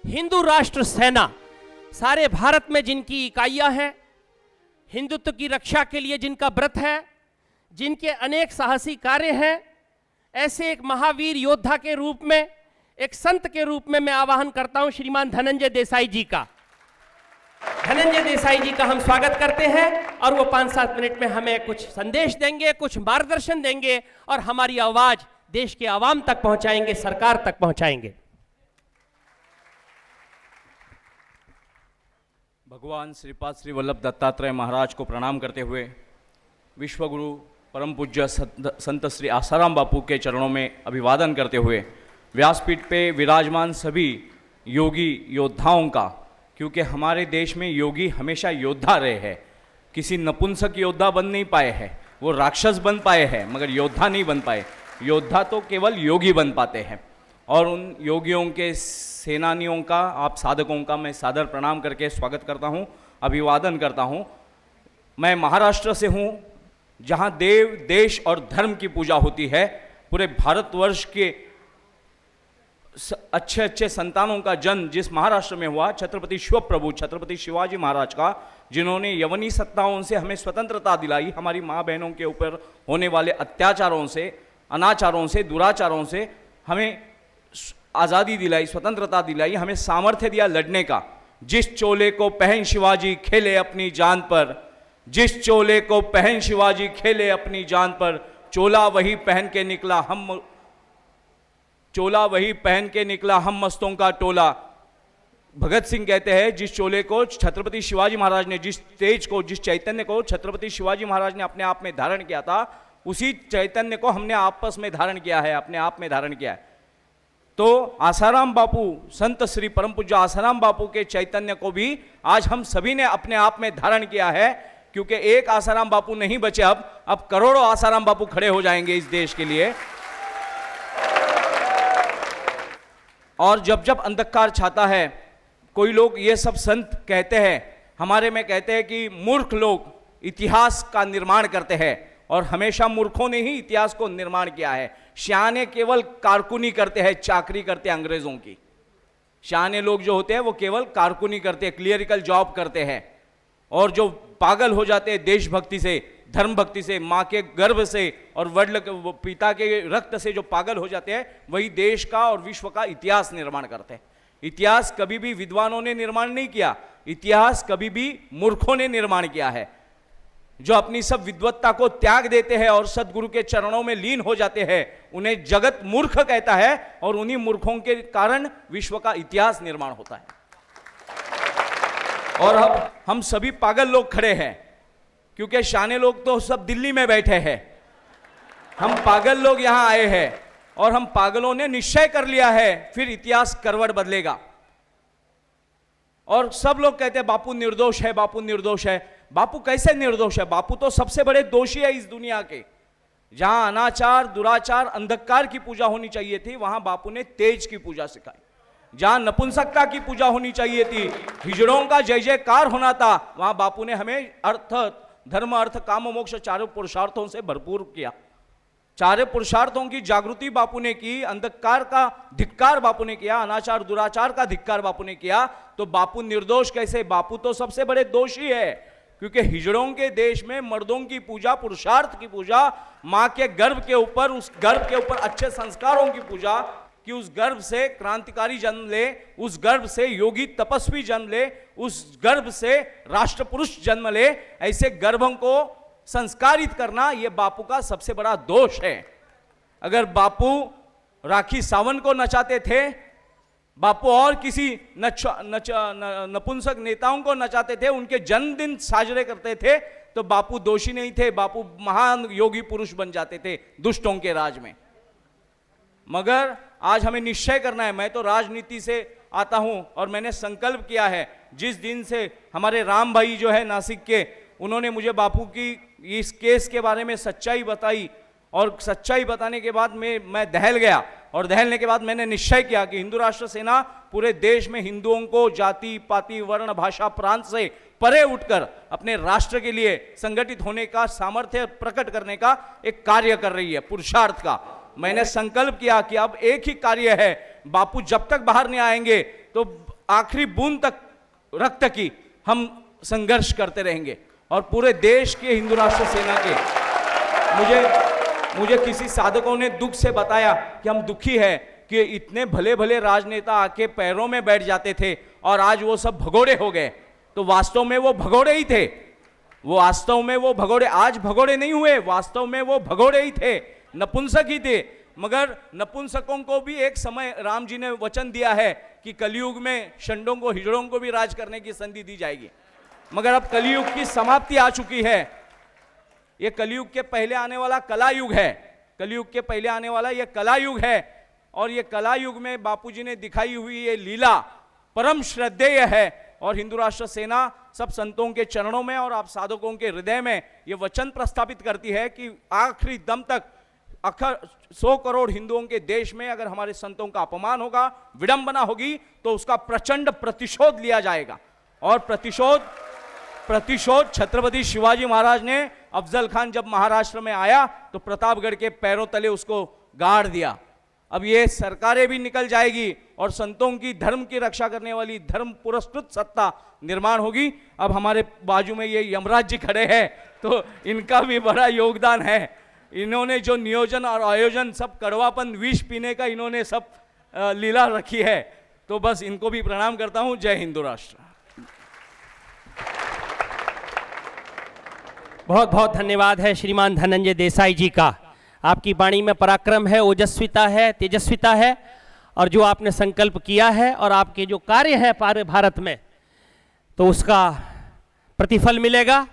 हिंदू राष्ट्र सेना सारे भारत में जिनकी इकाइयां हैं, हिंदुत्व की रक्षा के लिए जिनका व्रत है, जिनके अनेक साहसी कार्य हैं, ऐसे एक महावीर योद्धा के रूप में, एक संत के रूप में मैं आवाहन करता हूं श्रीमान धनंजय देसाई जी का। धनंजय देसाई जी का हम स्वागत करते हैं और वो 5-7 मिनट में हमें कुछ संदेश देंगे, कुछ मार्गदर्शन देंगे और हमारी आवाज देश के आवाम तक पहुंचाएंगे, सरकार तक पहुंचाएंगे। भगवान श्रीपाद श्री वल्लभ दत्तात्रेय महाराज को प्रणाम करते हुए विश्वगुरु परम पूज्य संत श्री आसाराम बापू के चरणों में अभिवादन करते हुए व्यासपीठ पे विराजमान सभी योगी योद्धाओं का, क्योंकि हमारे देश में योगी हमेशा योद्धा रहे हैं, किसी नपुंसक योद्धा बन नहीं पाए हैं, वो राक्षस बन पाए हैं मगर योद्धा नहीं बन पाए। योद्धा तो केवल योगी बन पाते हैं और उन योगियों के सेनानियों का, आप साधकों का मैं सादर प्रणाम करके स्वागत करता हूं, अभिवादन करता हूं। मैं महाराष्ट्र से हूं, जहां देव, देश और धर्म की पूजा होती है। पूरे भारतवर्ष के अच्छे अच्छे संतानों का जन्म जिस महाराष्ट्र में हुआ, छत्रपति शिवप्रभु छत्रपति शिवाजी महाराज का, जिन्होंने यवनी सत्ताओं से हमें स्वतंत्रता दिलाई, हमारी माँ बहनों के ऊपर होने वाले अत्याचारों से, अनाचारों से, दुराचारों से हमें आज़ादी दिलाई, स्वतंत्रता दिलाई, हमें सामर्थ्य दिया लड़ने का। जिस चोले को पहन शिवाजी खेले अपनी जान पर, जिस चोले को पहन शिवाजी खेले अपनी जान पर, चोला वही पहन के निकला हम, चोला वही पहन के निकला हम मस्तों का टोला। भगत सिंह कहते हैं जिस चोले को छत्रपति शिवाजी महाराज ने, जिस तेज को, जिस चैतन्य को छत्रपति शिवाजी महाराज ने अपने आप में धारण किया था, उसी चैतन्य को हमने आपस में धारण किया है, अपने आप में धारण किया है। तो आसाराम बापू, संत श्री परम पूज्य आसाराम बापू के चैतन्य को भी आज हम सभी ने अपने आप में धारण किया है, क्योंकि एक आसाराम बापू नहीं बचे, अब करोड़ों आसाराम बापू खड़े हो जाएंगे इस देश के लिए। और जब जब अंधकार छाता है, कोई लोग ये सब संत कहते हैं, हमारे में कहते हैं कि मूर्ख लोग इतिहास का निर्माण करते हैं, और हमेशा मूर्खों ने ही इतिहास को निर्माण किया है। शाने केवल कारकुनी करते हैं, चाकरी करते हैं अंग्रेजों की। शाने लोग जो होते हैं वो केवल कारकुनी करते हैं, क्लियरिकल जॉब करते हैं, और जो पागल हो जाते हैं देशभक्ति से, धर्म भक्ति से, माँ के गर्भ से और वडल पिता के रक्त से जो पागल हो जाते हैं, वही देश का और विश्व का इतिहास निर्माण करते हैं। इतिहास कभी भी विद्वानों ने निर्माण नहीं किया, इतिहास कभी भी मूर्खों ने निर्माण किया है, जो अपनी सब विद्वत्ता को त्याग देते हैं और सदगुरु के चरणों में लीन हो जाते हैं, उन्हें जगत मूर्ख कहता है, और उन्हीं मूर्खों के कारण विश्व का इतिहास निर्माण होता है। और अब हम सभी पागल लोग खड़े हैं, क्योंकि शाने लोग तो सब दिल्ली में बैठे हैं, हम पागल लोग यहां आए हैं, और हम पागलों ने निश्चय कर लिया है फिर इतिहास करवट बदलेगा। और सब लोग कहते हैं बापू निर्दोष है, बापू निर्दोष है। बापू कैसे निर्दोष है? बापू तो सबसे बड़े दोषी है इस दुनिया के। जहां अनाचार, दुराचार, अंधकार की पूजा होनी चाहिए थी, वहां बापू ने तेज की पूजा सिखाई। जहां नपुंसकता की पूजा होनी चाहिए थी, हिजड़ों का जय जयकार होना था, वहां बापू ने हमें अर्थ, धर्म, अर्थ, काम, मोक्ष चारों पुरुषार्थों से भरपूर किया। चारों पुरुषार्थों की जागृति बापू ने की, अंधकार का धिक्कार बापू ने किया, अनाचार दुराचार का धिक्कार बापू ने किया। तो बापू निर्दोष कैसे? बापू तो सबसे बड़े दोषी है, क्योंकि हिजड़ों के देश में मर्दों की पूजा, पुरुषार्थ की पूजा, मां के गर्भ के ऊपर, उस गर्भ के ऊपर अच्छे संस्कारों की पूजा, कि उस गर्भ से क्रांतिकारी जन्म ले, उस गर्भ से योगी तपस्वी जन्म ले, उस गर्भ से राष्ट्र पुरुष जन्म ले, ऐसे गर्भों को संस्कारित करना ये बापू का सबसे बड़ा दोष है। अगर बापू राखी सावंत को नचाते थे, बापू और किसी नपुंसक नेताओं को नचाते थे, उनके जन्मदिन साजरे करते थे, तो बापू दोषी नहीं थे, बापू महान योगी पुरुष बन जाते थे दुष्टों के राज में। मगर आज हमें निश्चय करना है। मैं तो राजनीति से आता हूं और मैंने संकल्प किया है, जिस दिन से हमारे राम भाई जो है नासिक के, उन्होंने मुझे बापू की इस केस के बारे में सच्चाई बताई, और सच्चाई बताने के बाद मैं दहल गया, और दहलने के बाद मैंने निश्चय किया कि हिंदू राष्ट्र सेना पूरे देश में हिंदुओं को जाति पाति वर्ण भाषा प्रांत से परे उठकर अपने राष्ट्र के लिए संगठित होने का सामर्थ्य प्रकट करने का एक कार्य कर रही है, पुरुषार्थ का। मैंने संकल्प किया कि अब एक ही कार्य है, बापू जब तक बाहर नहीं आएंगे तो आखिरी बूंद तक रक्त की हम संघर्ष करते रहेंगे। और पूरे देश के हिंदू राष्ट्र सेना के मुझे किसी साधकों ने दुख से बताया कि हम दुखी है कि इतने भले भले राजनेता आके पैरों में बैठ जाते थे और आज वो सब भगोड़े हो गए। तो वास्तव में वो भगोड़े ही थे, वो वास्तव में वो भगोड़े आज भगोड़े नहीं हुए, वास्तव में वो भगोड़े ही थे, नपुंसक ही थे। मगर नपुंसकों को भी एक समय राम जी ने वचन दिया है कि कलयुग में षंडों को हिजड़ों को भी राज करने की संधि दी जाएगी। मगर अब कलयुग की समाप्ति आ चुकी है। ये कलयुग के पहले आने वाला कला युग है, कलयुग के पहले आने वाला ये कला युग है। और ये कला युग में बापूजी ने दिखाई हुई ये लीला परम श्रद्धेय है। और हिंदू राष्ट्र सेना सब संतों के चरणों में और आप साधकों के हृदय में ये वचन प्रस्थापित करती है कि आखिरी दम तक 100 करोड़ हिंदुओं के देश में अगर हमारे संतों का अपमान होगा, विडंबना होगी, तो उसका प्रचंड प्रतिशोध लिया जाएगा। और प्रतिशोध छत्रपति शिवाजी महाराज ने, अफजल खान जब महाराष्ट्र में आया तो प्रतापगढ़ के पैरों तले उसको गाड़ दिया। अब ये सरकारें भी निकल जाएगी और संतों की धर्म की रक्षा करने वाली धर्म पुरस्कृत सत्ता निर्माण होगी। अब हमारे बाजू में ये यमराज जी खड़े हैं, तो इनका भी बड़ा योगदान है। इन्होंने जो नियोजन और आयोजन, सब कड़वापन विष पीने का इन्होंने सब लीला रखी है, तो बस इनको भी प्रणाम करता हूं। जय हिंदू राष्ट्र। बहुत बहुत धन्यवाद है श्रीमान धनंजय देसाई जी का। आपकी वाणी में पराक्रम है, ओजस्विता है, तेजस्विता है, और जो आपने संकल्प किया है और आपके जो कार्य हैं पूरे भारत में, तो उसका प्रतिफल मिलेगा।